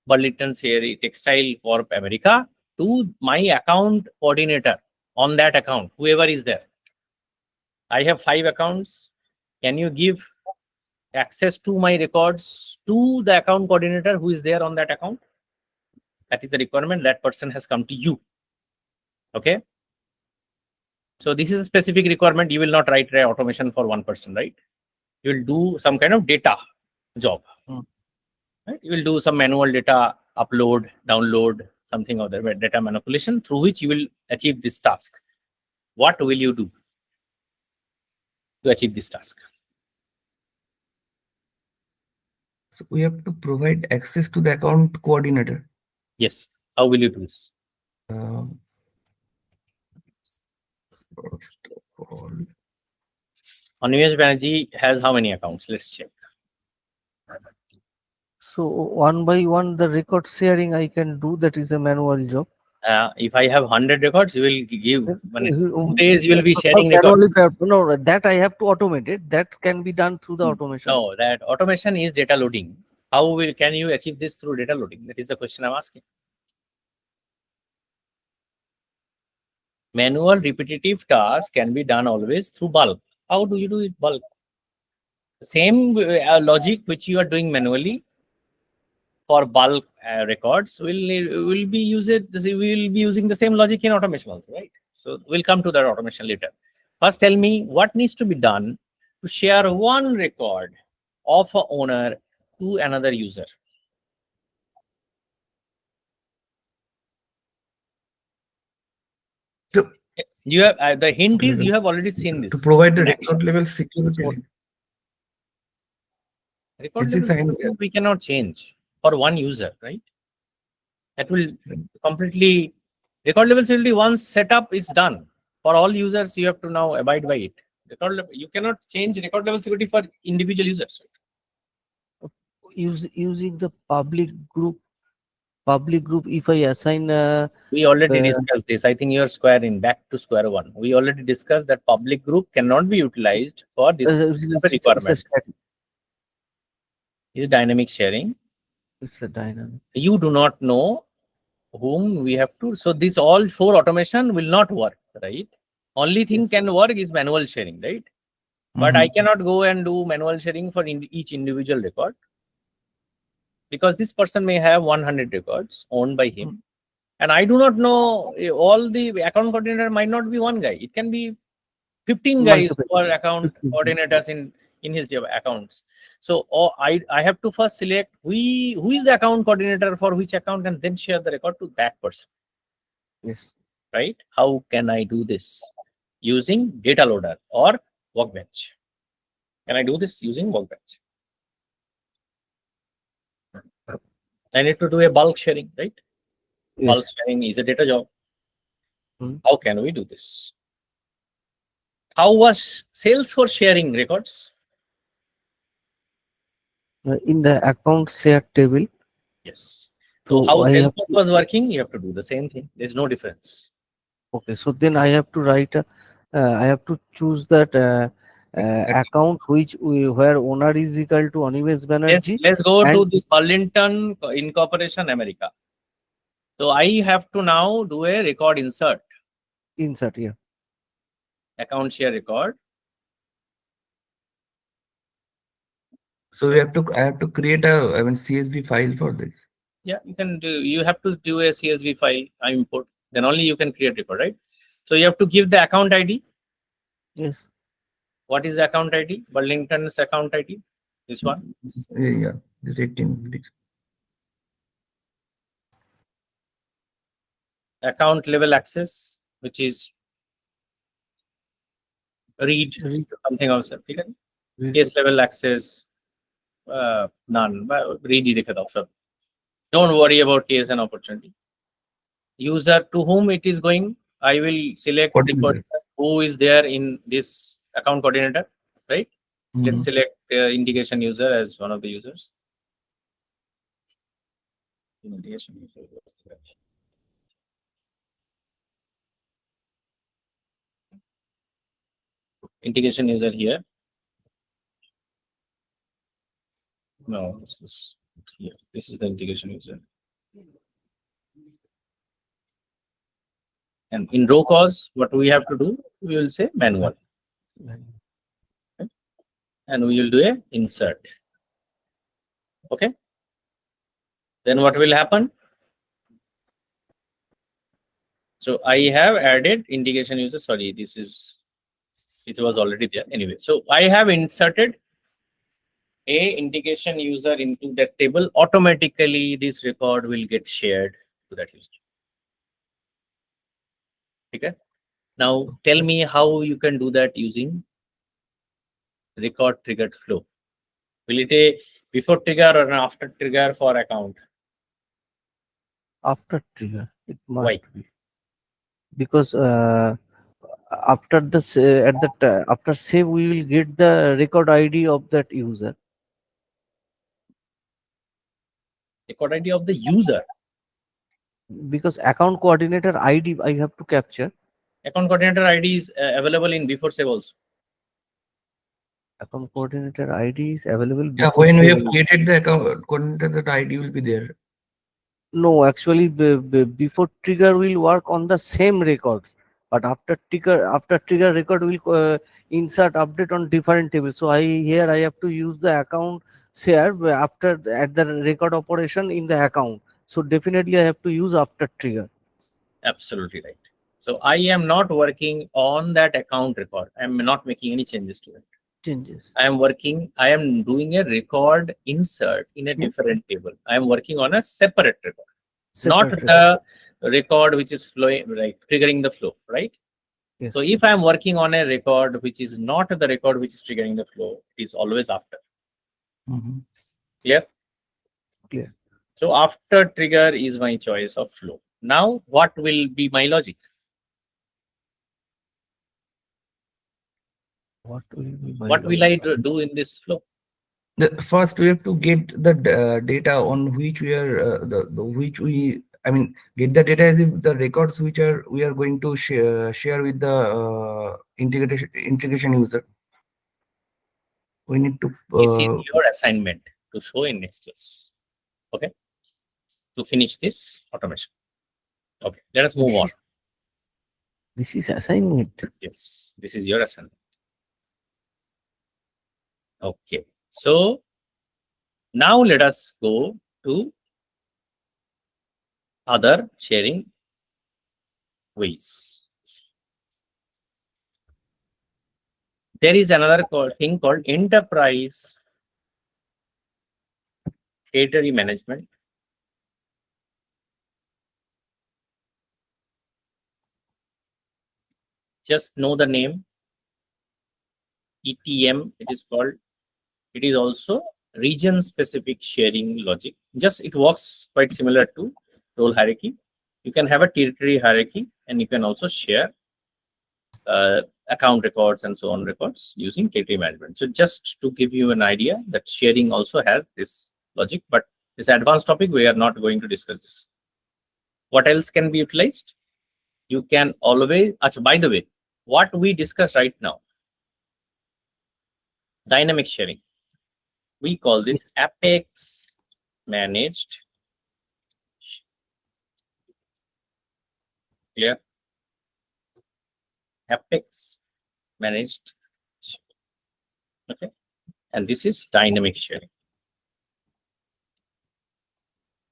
Burlington Textile Corp America, to my account coordinator on that account, whoever is there. I have 5 accounts. Can you give access to my records to the account coordinator who is there on that account? That is the requirement. That person has come to you. Okay. So this is a specific requirement. You will not write automation for one person, right? you will do some kind of data job. Right? You will do some manual data upload, download, something or the data manipulation through which you will achieve this task. What will you do to achieve this task? So we have to provide access to the account coordinator. Yes. How will you do this? First of all, Animesh Banerjee has how many accounts? Let's check. So one by one, the record sharing I can do. That is a manual job. If I have 100 records, you will give 2 Mhm. days. You will be So sharing manually, records. no, that I have to automate it. That can be done through the automation. No, that automation is data loading. How can you achieve this through data loading? That is the question I'm asking. Manual repetitive tasks can be done always through bulk. How do you do it bulk? Same logic which you are doing manually for bulk records will be using the same logic in automation also, right? So we'll come to that automation later. First, tell me what needs to be done to share one record of a owner to another user. to, You have the hint is you have already seen this to provide the in action. record level security. Record Is level this security we cannot change for one user, right? That will completely record level security once set up is done. For all users, you have to now abide by it. You cannot change record level security for individual users. Using the public group. If I assign We already discussed this. I think you are back to square one. We already discussed that public group cannot be utilized for this requirement. Is dynamic sharing. It's a dynamic. You do not know whom we have to. So this all 4 automation will not work, right? Only thing can work is manual sharing, right? But I cannot go and do manual sharing for each individual record because this person may have 100 records owned by him. And I do not know, all the account coordinator might not be one guy. It can be 15 guys who are account coordinators in his accounts. So I have to first select who is the account coordinator for which account and then share the record to that person. Yes. Right? How can I do this? Using data loader or workbench. Can I do this using workbench? I need to do a bulk sharing, right? Yes. Bulk sharing is a data job. How can we do this? How was Salesforce sharing records? In the account share table. Yes. So how I Salesforce was working, you have to do the same thing. There's no difference. Okay, so then I have to write. I have to choose that account where owner is equal to Animesh Banerjee. Let's go to this Burlington Incorporation, America. So I have to now do a record insert. Insert here. Account share record. So I have to create a CSV file for this. Yeah, you can do. You have to do a CSV file import. Then only you can create record, right? So you have to give the account ID. Yes. What is the account ID? Burlington's account ID. This one. Yeah, this 18. Account level access, which is read something also. Case level access, none. Read it also. Don't worry about case and opportunity. User to whom it is going, I will select the person who is there in this account coordinator, right? Let's select integration user as one of the users. Integration user here. No, this is here. This is the integration user. And in row cause, what we have to do, we will say manual. Okay? And we will do a insert. Okay. Then what will happen? So I have added integration user. Sorry, it was already there. Anyway, so I have inserted a integration user into that table, automatically this record will get shared to that user. Okay. Now tell me how you can do that using record triggered flow. Will it a before trigger or an after trigger for account? After trigger, it Why? must be, because after this after save we will get the record ID of that user. Record ID of the user. Because account coordinator ID I have to capture. Account coordinator ID is available in before save also. Account coordinator ID is available Yeah, before when we save. have created the account coordinator, that ID will be there. No, actually, before trigger will work on the same records, but after trigger record will insert update on different tables. So I have to use the account share after at the record operation in the account. So definitely I have to use after trigger. Absolutely right. So I am not working on that account record. I am not making any changes to it. Changes. I am doing a record insert in a different table. I am working on a separate record, not Separate the record which is flowing, like triggering the flow, right? Yes. So if I am working on a record which is not the record which is triggering the flow, it is always after. Mhm. Clear? Clear. So after trigger is my choice of flow. Now what will be my logic? What will be my What will logic? I do in this flow? First, we have to get the data on which we are which we, I mean, get the data as if the records which we are going to share with the integration user. We need to This is your assignment to show in next class. Okay. To finish this automation. Okay. Let us move on. This is assignment. Yes. This is your assignment. Okay. So now let us go to other sharing ways. There is another thing called enterprise territory management. Just know the name ETM, it is called. It is also region specific sharing logic. Just it works quite similar to role hierarchy. You can have a territory hierarchy and you can also share account records and so on records using territory management. So just to give you an idea that sharing also has this logic, but this advanced topic, we are not going to discuss this. What else can be utilized? You can always, by the way, what we discuss right now, dynamic sharing. We call this Apex managed. Clear? Apex managed. Okay. And this is dynamic sharing.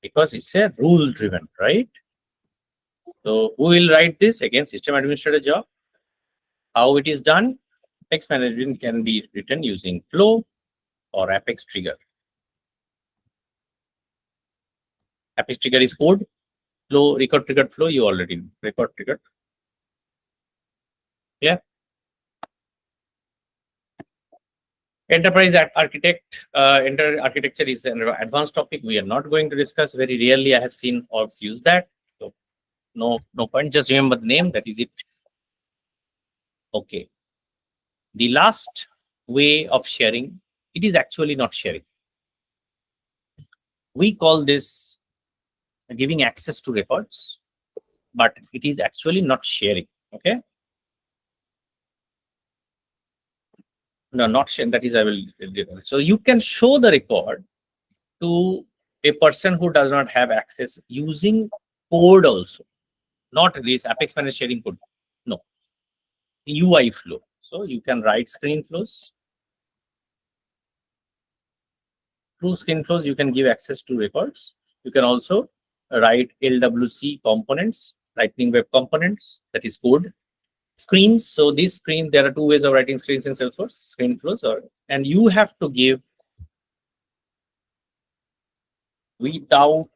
Because it's a rule driven, right? So who will write this? Again, system administrator job. How it is done? Apex management can be written using flow or Apex trigger. Apex trigger is code. Flow, record triggered flow, you already know. Record triggered. Yeah. Enterprise architecture is an advanced topic. We are not going to discuss. Very rarely I have seen orgs use that. So no point. Just remember the name. That is it. Okay. The last way of sharing, it is actually not sharing. We call this giving access to records, but it is actually not sharing. Okay. No, not sharing. That is, I will. So you can show the record to a person who does not have access using code also, not this Apex managed sharing code. No, UI flow. So you can write screen flows. Through screen flows, you can give access to records. You can also write LWC components, Lightning Web components, that is code. Screens. So this screen, there are two ways of writing screens in Salesforce, screen flows, and you have to give without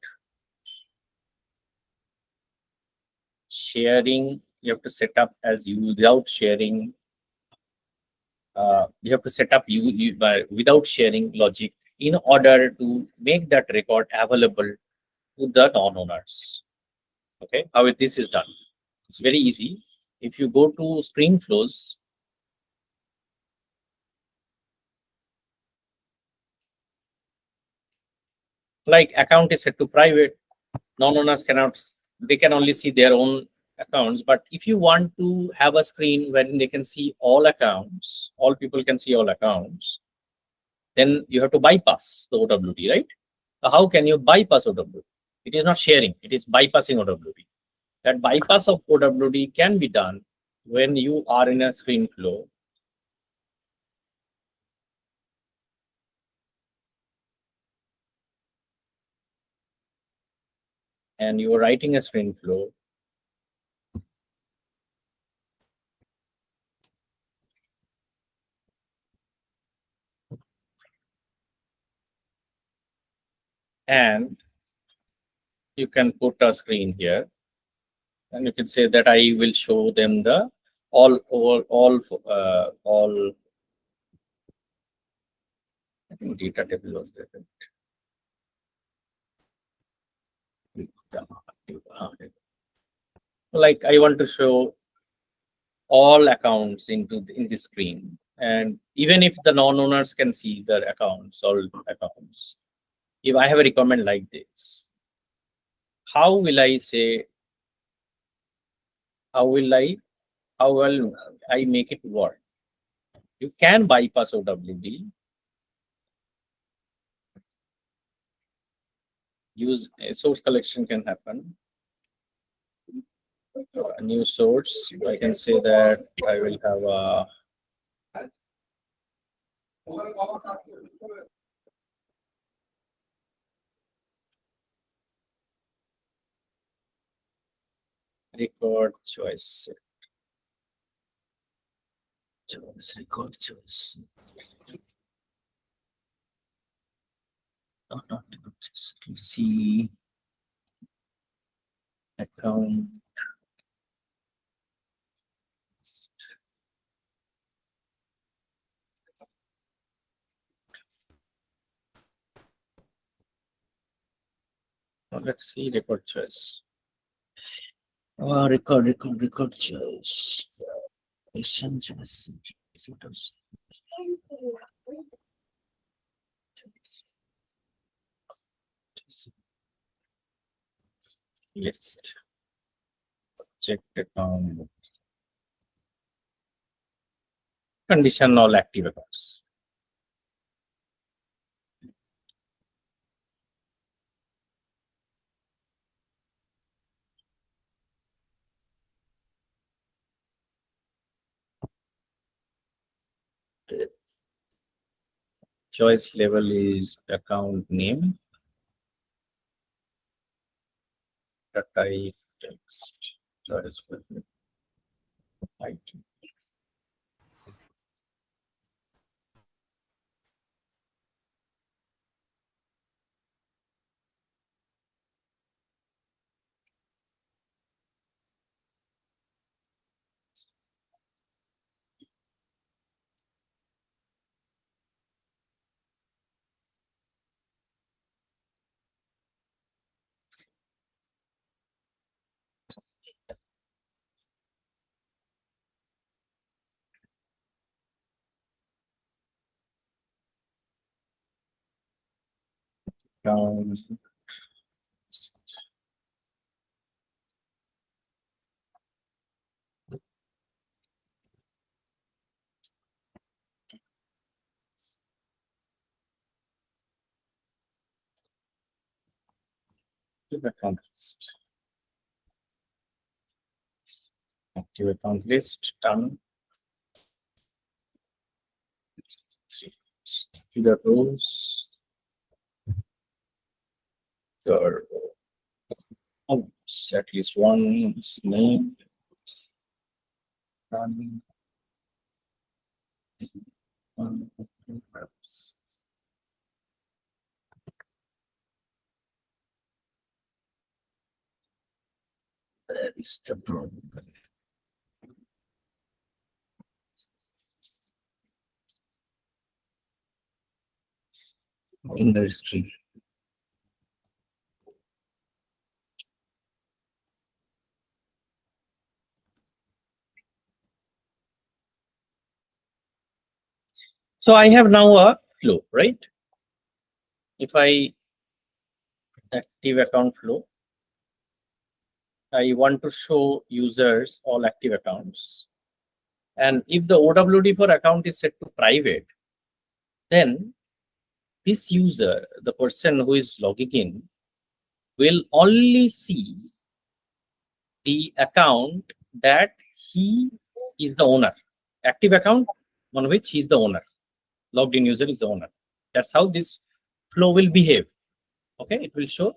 sharing. You have to set up as you without sharing. You have to set up without sharing logic in order to make that record available to the non-owners. Okay, how this is done? It's very easy. If you go to screen flows, like account is set to private, non-owners cannot, they can only see their own accounts. But if you want to have a screen wherein they can see all accounts, all people can see all accounts, then you have to bypass the OWD, right? So how can you bypass OWD? It is not sharing, it is bypassing OWD. That bypass of OWD can be done when you are in a screen flow. And you are writing a screen flow. And you can put a screen here. And you can say that I will show them the all, I think data table was there. Like I want to show all accounts in the screen, and even if the non-owners can see their accounts, all accounts. If I have a requirement like this, how will I say? How will I make it work? You can bypass OWD. Use a source collection can happen. A new source. I can say that I will have a record choice. Record choice. Not see account. Let's see record choice. Record choice. List. Check account. Condition all active accounts. Choice level is account name. The type text. Choice level. Item. Account. Account list. Active account list done. To the rows. Your at least one is name. Done. Where is the problem? In the history. So I have now a flow, right? If I active account flow, I want to show users all active accounts. And if the OWD for account is set to private, then this user, the person who is logging in, will only see the account that he is the owner. Active account on which he is the owner. Logged in user is the owner. That's how this flow will behave. Okay, it will show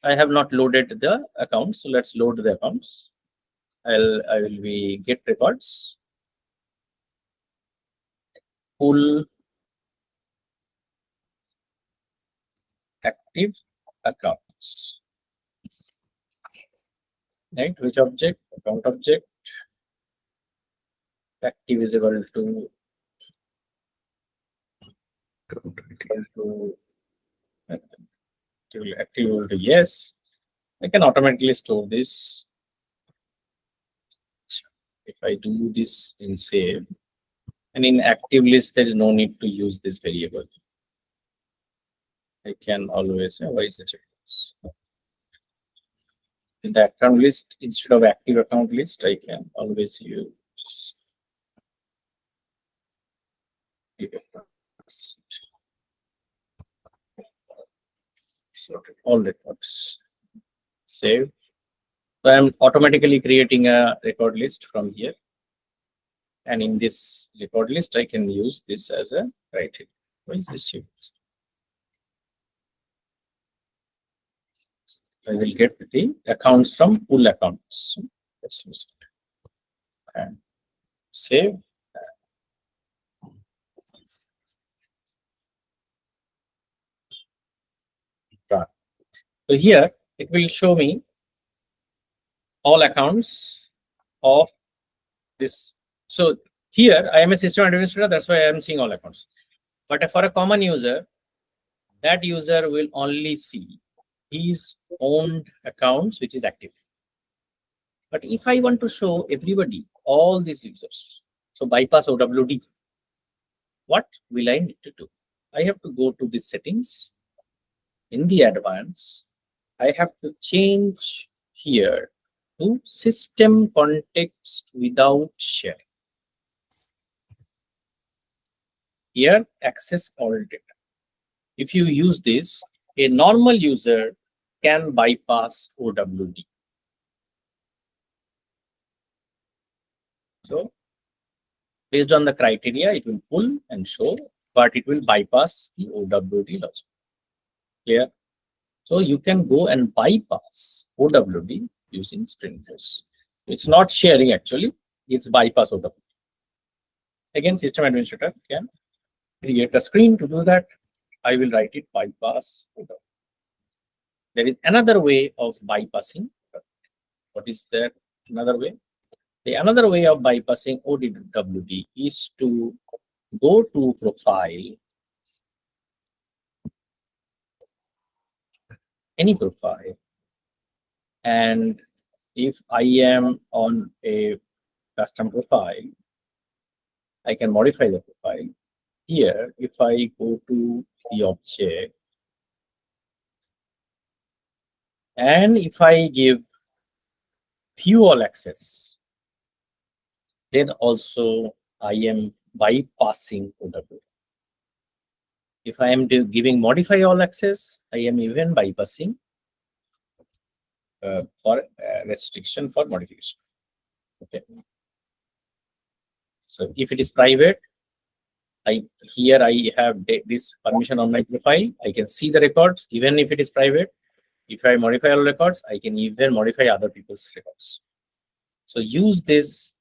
I have not loaded the accounts, so let's load the accounts. I will be get records, pull active accounts, right? Which object? Account object. Active is equal to active equal to yes. I can automatically store this. If I do this in save, and in active list, there is no need to use this variable. I can always, why is it? In the account list, instead of active account list, I can always use all records. Save. So I'm automatically creating a record list from here. And in this record list, I can use this as a criteria. Why is this used? I will get the accounts from pool accounts. Let's use it. And save. Run. So here it will show me all accounts of this. So here I am a system administrator, that's why I am seeing all accounts. But for a common user, that user will only see his own accounts which is active. But if I want to show everybody, all these users, so bypass OWD, what will I need to do? I have to go to the settings. In the advanced, I have to change here to system context without sharing. Here, access all data. If you use this, a normal user can bypass OWD. So, based on the criteria, it will pull and show, but it will bypass the OWD logic. Clear? So, you can go and bypass OWD using Salesforce. It's not sharing actually, it's bypass OWD. Again, system administrator can create a screen to do that. I will write it bypass OWD. There is another way of bypassing. What is that another way? The another way of bypassing OWD is to go to profile, any profile, and if I am on a custom profile, I can modify the profile. Here, if I go to the object, and if I give view all access, then also I am bypassing OWD. If I am giving modify all access, I am even bypassing for restriction for modification. Okay. So if it is private, here I have this permission on my profile. I can see the records even if it is private. If I modify all records, I can even modify other people's records. So use this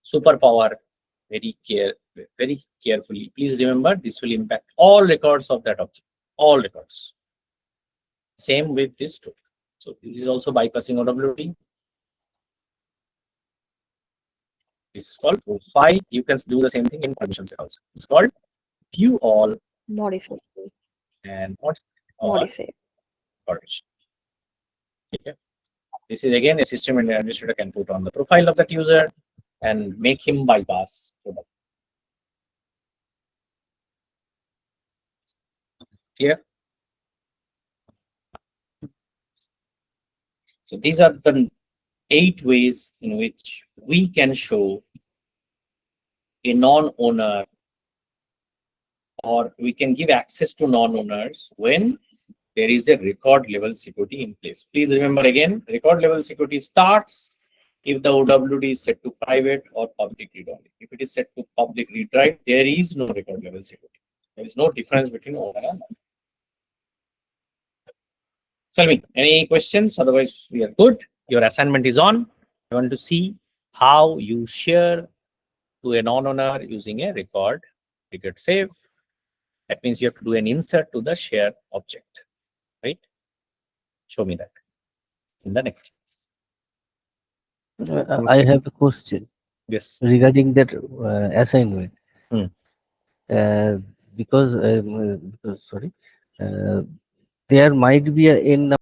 superpower very carefully. Please remember, this will impact all records of that object, all records. Same with this tool. So this is also bypassing OWT. This is called profile. You can do the same thing in permission set also. It's called view all Modify. and what all Modify. permission. Okay. This is again a system administrator can put on the profile of that user and make him bypass. Clear? So these are the 8 ways in which we can show a non-owner, or we can give access to non-owners when there is a record level security in place. Please remember again, record level security starts if the OWT is set to private or public read only. If it is set to public read write, there is no record level security. There is no difference between owner and non. Tell me, any questions? Otherwise, we are good. Your assignment is on. I want to see how you share to a non-owner using a record ticket save. That means you have to do an insert to the share object, right? Show me that in the next class. I have a question Yes. regarding that assignment. Hmm. Because sorry, there might be a n